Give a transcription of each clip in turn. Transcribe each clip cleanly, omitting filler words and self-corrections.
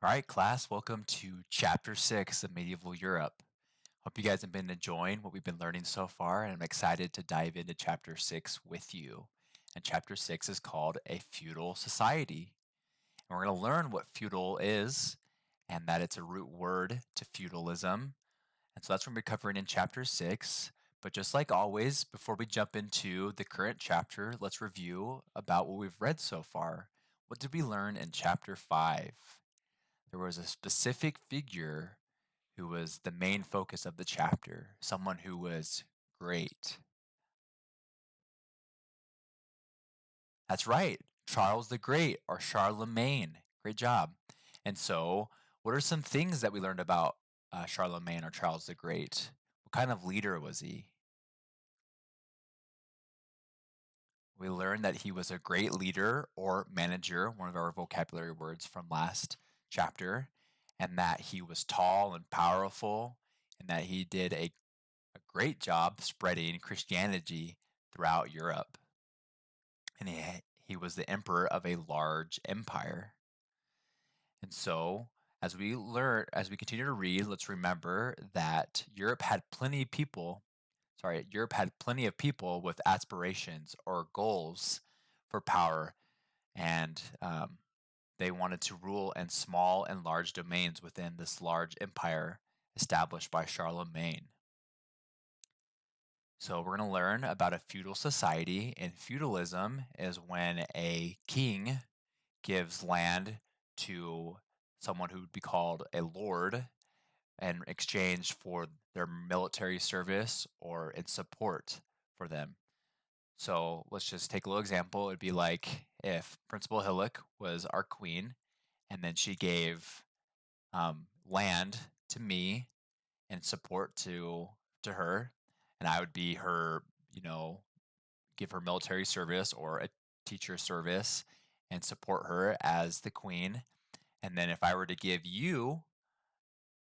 All right, class, welcome to Chapter 6 of Medieval Europe. Hope you guys have been enjoying what we've been learning so far, and I'm excited to dive into Chapter 6 with you. And Chapter 6 is called A Feudal Society. And we're going to learn what feudal is, and that it's a root word to feudalism. And so that's what we're covering in Chapter 6. But just like always, before we jump into the current chapter, let's review about what we've read so far. What did we learn in Chapter 5? There was a specific figure who was the main focus of the chapter, someone who was great. That's right, Charles the Great or Charlemagne. Great job. And so, what are some things that we learned about Charlemagne or Charles the Great? What kind of leader was he? We learned that he was a great leader or manager, one of our vocabulary words from last chapter, and that he was tall and powerful, and that he did a great job spreading Christianity throughout Europe. And he was the emperor of a large empire. And so, as we continue to read, let's remember that Europe had plenty of people with aspirations or goals for power, and they wanted to rule in small and large domains within this large empire established by Charlemagne. So we're going to learn about a feudal society, and feudalism is when a king gives land to someone who would be called a lord in exchange for their military service or in support for them. So let's just take a little example. It'd be like if Principal Hillock was our queen, and then she gave land to me and support to her, and I would be her, give her military service or a teacher service and support her as the queen. And then if I were to give you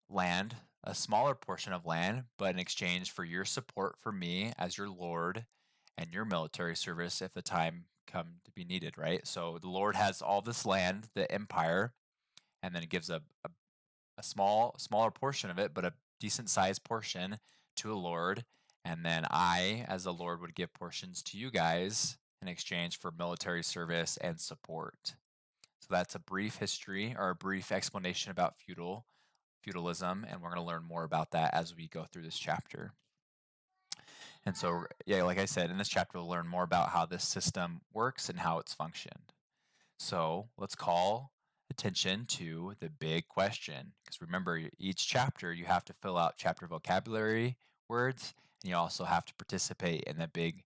land, a smaller portion of land, but in exchange for your support for me as your lord and your military service if the time come to be needed, right? So the lord has all this land, the empire, and then it gives a smaller portion of it, but a decent sized portion to a lord. And then I, as a lord, would give portions to you guys in exchange for military service and support. So that's a brief history or a brief explanation about feudalism, and we're going to learn more about that as we go through this chapter. And so, yeah, like I said, in this chapter, we'll learn more about how this system works and how it's functioned. So let's call attention to the big question. Because remember, each chapter you have to fill out chapter vocabulary words, and you also have to participate in the big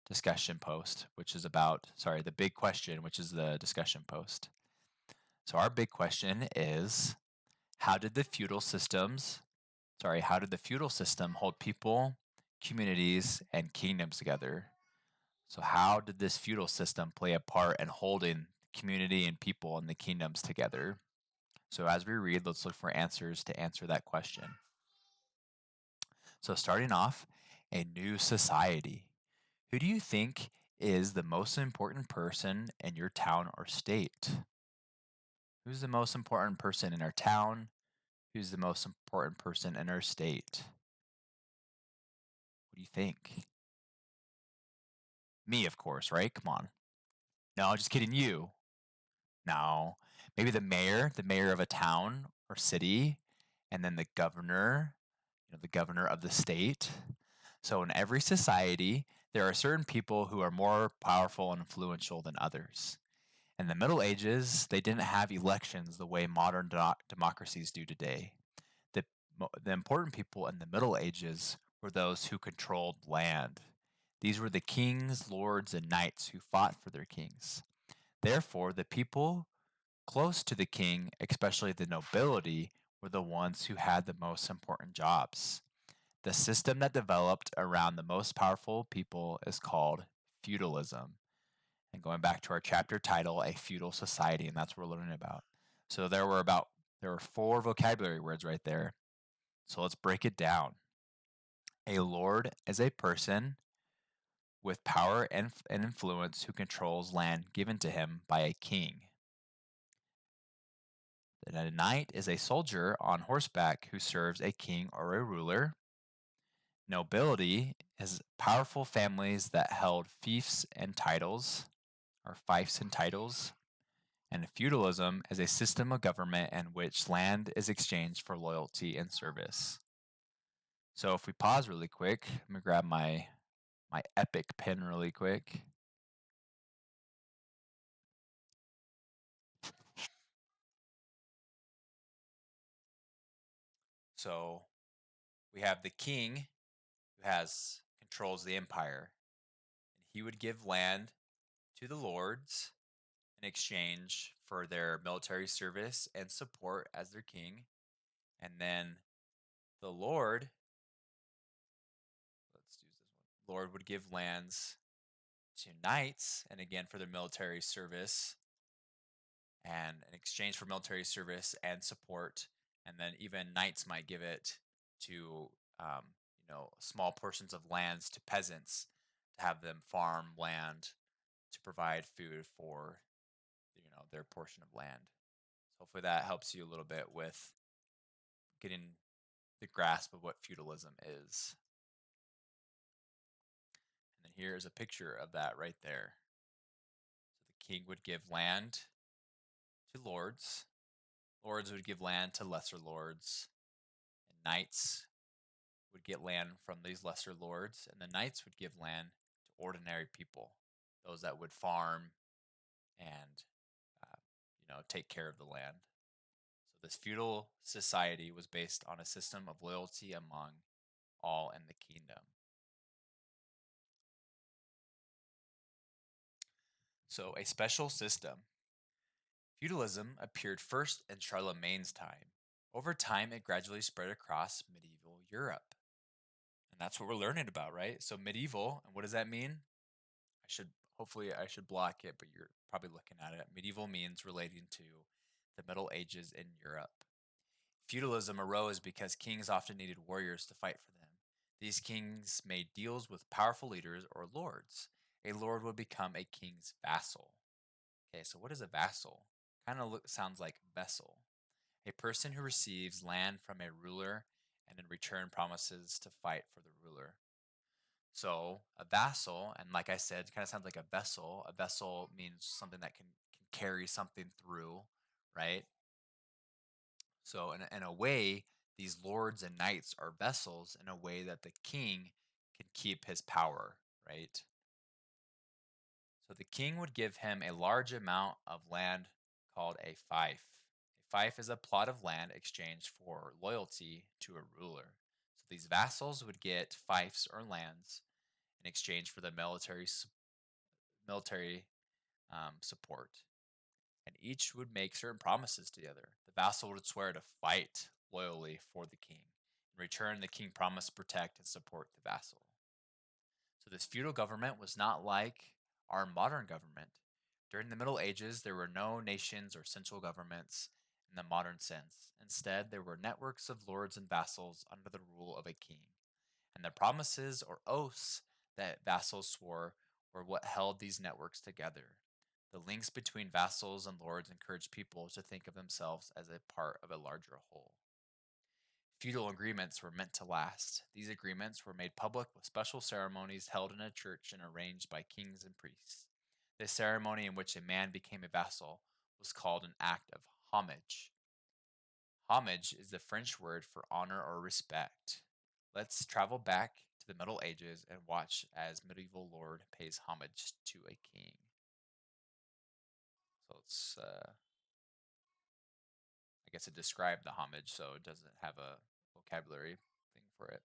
discussion post, the big question, which is the discussion post. So our big question is, how did the feudal system hold people, communities, and kingdoms together? So how did this feudal system play a part in holding community and people and the kingdoms together? So as we read, let's look for answers to answer that question. So starting off, a new society. Who do you think is the most important person in your town or state? Who's the most important person in our town? Who's the most important person in our state? What do you think? Me, of course, right? Come on. No, just kidding. You. No. Maybe the mayor of a town or city, and then the governor of the state. So in every society, there are certain people who are more powerful and influential than others. In the Middle Ages, they didn't have elections the way modern democracies do today. The, the important people in the Middle Ages were those who controlled land. These were the kings, lords, and knights who fought for their kings. Therefore, the people close to the king, especially the nobility, were the ones who had the most important jobs. The system that developed around the most powerful people is called feudalism. And going back to our chapter title, a feudal society, and that's what we're learning about. So there were 4 vocabulary words right there. So let's break it down. A lord is a person with power and influence who controls land given to him by a king. And a knight is a soldier on horseback who serves a king or a ruler. Nobility is powerful families that held fiefs and titles, or fiefs and titles. And feudalism is a system of government in which land is exchanged for loyalty and service. So if we pause really quick, let me grab my epic pen really quick. So we have the king who has controls the empire. And he would give land to the lords in exchange for their military service and support as their king. And then the lord, let's use this one. Lord would give lands to knights, and again for their military service, and in exchange for military service and support. And then even knights might give it to small portions of lands to peasants to have them farm land to provide food for their portion of land. So hopefully that helps you a little bit with getting the grasp of what feudalism is. And then here is a picture of that right there. So the king would give land to lords. Lords would give land to lesser lords. And knights would get land from these lesser lords. And the knights would give land to ordinary people, those that would farm and take care of the land. So this feudal society was based on a system of loyalty among all in the kingdom. So a special system. Feudalism appeared first in Charlemagne's time. Over time, it gradually spread across medieval Europe. And that's what we're learning about, right? So medieval, and what does that mean? I should block it, but you're probably looking at it. Medieval means relating to the Middle Ages in Europe. Feudalism arose because kings often needed warriors to fight for them. These kings made deals with powerful leaders or lords. A lord would become a king's vassal. Okay, so what is a vassal? Kind of sounds like vessel. A person who receives land from a ruler and in return promises to fight for the ruler. So a vassal, and like I said, kind of sounds like a vessel. A vessel means something that can carry something through, right? So in a way, these lords and knights are vessels in a way that the king can keep his power, right? So the king would give him a large amount of land called a fief. A fief is a plot of land exchanged for loyalty to a ruler. So these vassals would get fiefs or lands in exchange for the military support, and each would make certain promises to the other. The vassal would swear to fight loyally for the king. In return, the king promised to protect and support the vassal. So this feudal government was not like our modern government. During the Middle Ages, there were no nations or central governments in the modern sense. Instead, there were networks of lords and vassals under the rule of a king. And the promises or oaths that vassals swore were what held these networks together. The links between vassals and lords encouraged people to think of themselves as a part of a larger whole. Feudal agreements were meant to last. These agreements were made public with special ceremonies held in a church and arranged by kings and priests. This ceremony in which a man became a vassal was called an act of homage. Homage is the French word for honor or respect. Let's travel back to the Middle Ages and watch as medieval lord pays homage to a king. So let's, I guess, it described the homage, so it doesn't have a vocabulary thing for it.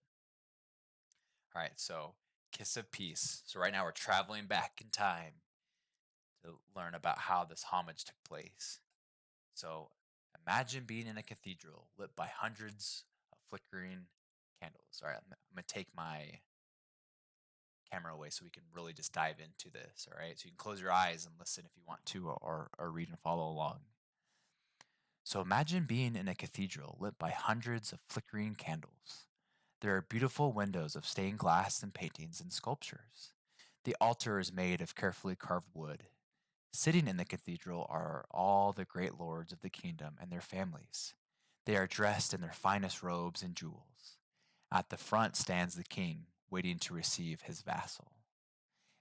All right, so kiss of peace. So right now we're traveling back in time to learn about how this homage took place. So imagine being in a cathedral lit by hundreds of flickering candles. All right, I'm going to take my camera away so we can really just dive into this. All right, so you can close your eyes and listen if you want to, or read and follow along. So imagine being in a cathedral lit by hundreds of flickering candles. There are beautiful windows of stained glass and paintings and sculptures. The altar is made of carefully carved wood. Sitting in the cathedral are all the great lords of the kingdom and their families. They are dressed in their finest robes and jewels. At the front stands the king, waiting to receive his vassal.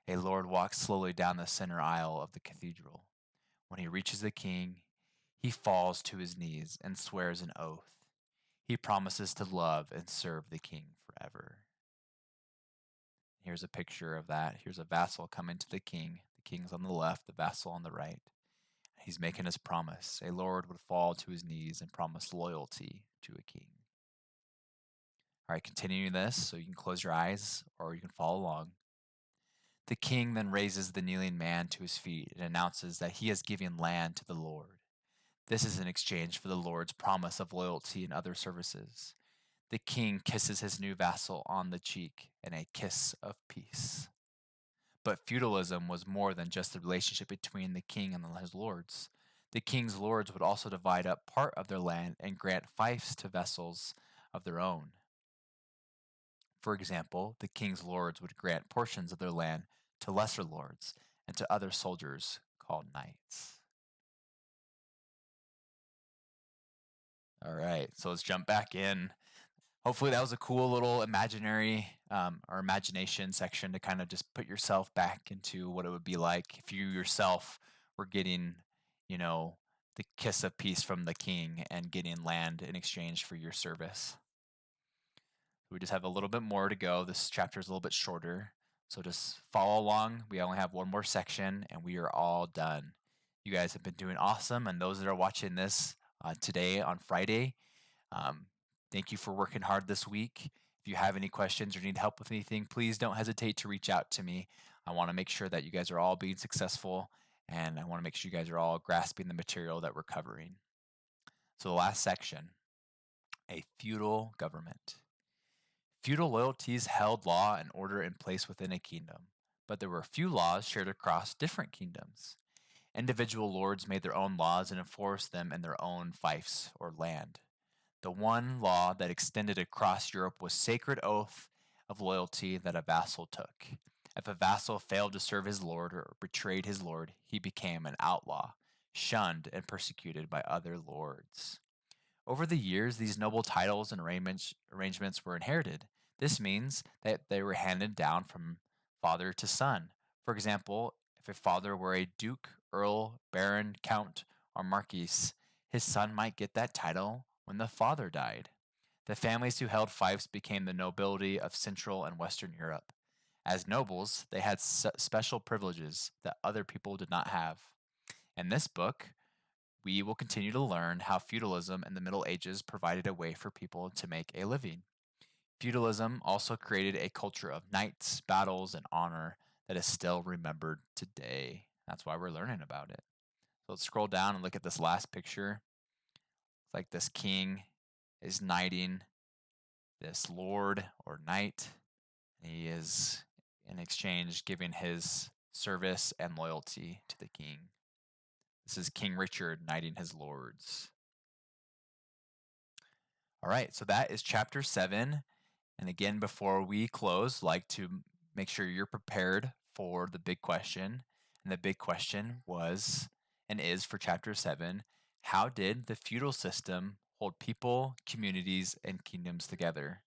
A lord walks slowly down the center aisle of the cathedral. When he reaches the king, he falls to his knees and swears an oath. He promises to love and serve the king forever. Here's a picture of that. Here's a vassal coming to the king. The king's on the left, the vassal on the right. He's making his promise. A lord would fall to his knees and promise loyalty to a king. All right, continuing this, so you can close your eyes or you can follow along. The king then raises the kneeling man to his feet and announces that he has given land to the Lord. This is in exchange for the Lord's promise of loyalty and other services. The king kisses his new vassal on the cheek in a kiss of peace. But feudalism was more than just the relationship between the king and his lords. The king's lords would also divide up part of their land and grant fiefs to vassals of their own. For example, the king's lords would grant portions of their land to lesser lords and to other soldiers called knights. All right, so let's jump back in. Hopefully that was a cool little imaginary or imagination section to kind of just put yourself back into what it would be like if you yourself were getting, the kiss of peace from the king and getting land in exchange for your service. We just have a little bit more to go. This chapter is a little bit shorter, so just follow along. We only have one more section and we are all done. You guys have been doing awesome, and those that are watching this today on Friday, thank you for working hard this week. If you have any questions or need help with anything, please don't hesitate to reach out to me. I want to make sure that you guys are all being successful, and I want to make sure you guys are all grasping the material that we're covering. So the last section, a feudal government. Feudal loyalties held law and order in place within a kingdom, but there were few laws shared across different kingdoms. Individual lords made their own laws and enforced them in their own fiefs or land. The one law that extended across Europe was sacred oath of loyalty that a vassal took. If a vassal failed to serve his lord or betrayed his lord, he became an outlaw, shunned and persecuted by other lords. Over the years, these noble titles and arrangements were inherited. This means that they were handed down from father to son. For example, if a father were a duke, earl, baron, count, or marquis, his son might get that title when the father died. The families who held fiefs became the nobility of Central and Western Europe. As nobles, they had special privileges that other people did not have. In this book, we will continue to learn how feudalism in the Middle Ages provided a way for people to make a living. Feudalism also created a culture of knights, battles, and honor that is still remembered today. That's why we're learning about it. So let's scroll down and look at this last picture. It's like this king is knighting this lord or knight. He is, in exchange, giving his service and loyalty to the king. This is King Richard knighting his lords. All right, so that is chapter 7. And again, before we close, like to make sure you're prepared for the big question. And the big question was and is for chapter 7, how did the feudal system hold people, communities, and kingdoms together?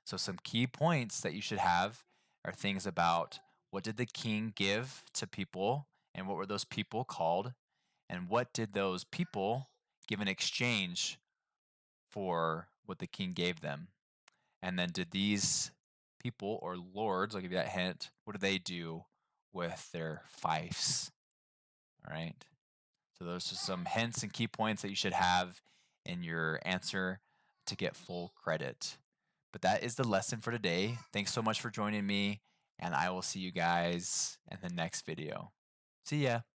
So some key points that you should have are things about what did the king give to people and what were those people called? And what did those people give in exchange for what the king gave them? And then did these people or lords, I'll give you that hint, what do they do with their fiefs? All right. So those are some hints and key points that you should have in your answer to get full credit. But that is the lesson for today. Thanks so much for joining me, and I will see you guys in the next video. See ya.